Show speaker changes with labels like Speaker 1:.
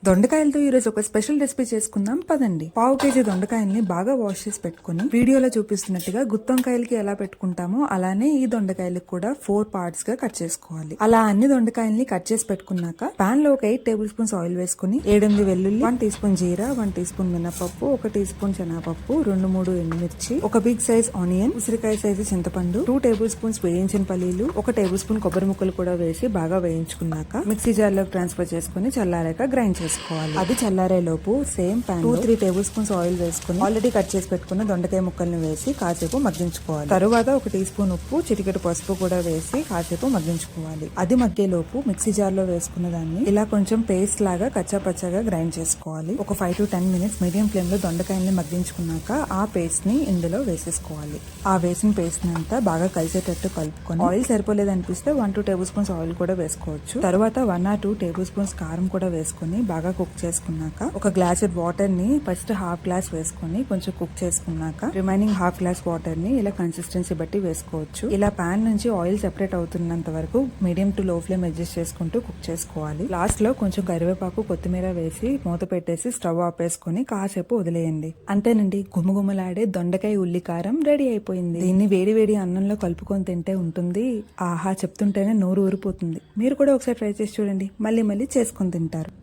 Speaker 1: దొండకాయలతో ఈ రోజు ఒక స్పెషల్ రెసిపీ చేసుకుందాం పదండి. పావు కేజీ దొండకాయల్ని బాగా వాష్ చేసి పెట్టుకుని వీడియోలో చూపిస్తున్నట్టుగా గుత్తొంకాయలకి ఎలా పెట్టుకుంటామో అలానే ఈ దొండకాయలకు కూడా 4 పార్ట్స్ గా కట్ చేసుకోవాలి. అలా అన్ని దొండకాయల్ని కట్ చేసి పెట్టుకున్నాక పాన్ లో ఒక 8 టేబుల్ స్పూన్స్ ఆయిల్ వేసుకుని 7 వెల్లుల్లి, 1 టీ స్పూన్ జీరా, 1 టీ స్పూన్ మినపప్పు, 1 టీ స్పూన్ శనగపప్పు, 2-3 ఎండుమిర్చి, ఒక బిగ్ సైజ్ ఆనియన్, ఉసిరికాయ సైజు చింతపండు, 2 టేబుల్ స్పూన్స్ వేయించిన పల్లీలు, 1 టేబుల్ స్పూన్ కొబ్బరి ముక్కలు కూడా వేసి బాగా వేయించుకున్నాక మిక్సీ జార్ లోకి ట్రాన్స్ఫర్ చేసుకుని చల్లారాక గ్రైండ్ చేసుకోవాలి. అది చల్లారే లోపు same pan 2-3 table spoons oil వేసుకుని ఆల్రెడీ కట్ చేసి పెట్టుకున్న దొండకాయ ముక్కల్ని వేసి కాసేపు మగ్గించుకోవాలి. తరువాత 1 టీ స్పూన్ ఉప్పు, చిటికెడు పసుపు కూడా వేసి కాసేపు మగ్గించుకోవాలి. అది మగ్గేలోపు మిక్సీ జార్ లో వేసుకున్న దాన్ని ఇలా కొంచెం పేస్ట్ లాగా కచ్చా పచ్చగా గ్రైండ్ చేసుకోవాలి. ఒక 5 to 10 మినిట్స్ మీడియం ఫ్లేమ్ లో దొండకాయల్ని మగ్గించుకున్నాక ఆ పేస్ట్ ని ఇందులో వేసేసుకోవాలి. ఆ వేసిన పేస్ట్ ని అంతా బాగా కలిసేటట్టు కలుపుకొని ఆయిల్ సరిపోలేదనిపిస్తే 1-2 టేబుల్ స్పూన్స్ ఆయిల్ కూడా వేసుకోవచ్చు. తర్వాత 1 or 2 టేబుల్ స్పూన్స్ కారం కూడా వేసుకుని బాగా కుక్ చేసుకున్నాక ఒక గ్లాస్ వాటర్ ని ఫస్ట్ హాఫ్ గ్లాస్ వేసుకుని కొంచెం కుక్ చేసుకున్నాక రిమైనింగ్ హాఫ్ గ్లాస్ వాటర్ ని ఇలా కన్సిస్టెన్సీ బట్టి వేసుకోవచ్చు. ఇలా పాన్ నుంచి ఆయిల్ సెపరేట్ అవుతున్నంత వరకు మీడియం టు లో ఫ్లేమ్ అడ్జస్ట్ చేసుకుంటూ కుక్ చేసుకోవాలి. లాస్ట్ లో కొంచెం కరివేపాకు, కొత్తిమీర వేసి మూత పెట్టేసి స్టవ్ ఆపేసుకుని కాసేపు వదిలేయండి. అంతేనండి, గుమగుమలాడే దొండకాయ ఉల్లి కారం రెడీ అయిపోయింది. దీన్ని వేడి వేడి అన్నంలో కలుపుకొని తింటే ఉంటుంది. ఆహా, చెప్తుంటేనే నోరు ఊరిపోతుంది. మీరు కూడా ఒకసారి ట్రై చేసి చూడండి, మళ్ళీ చేసుకొని తింటారు.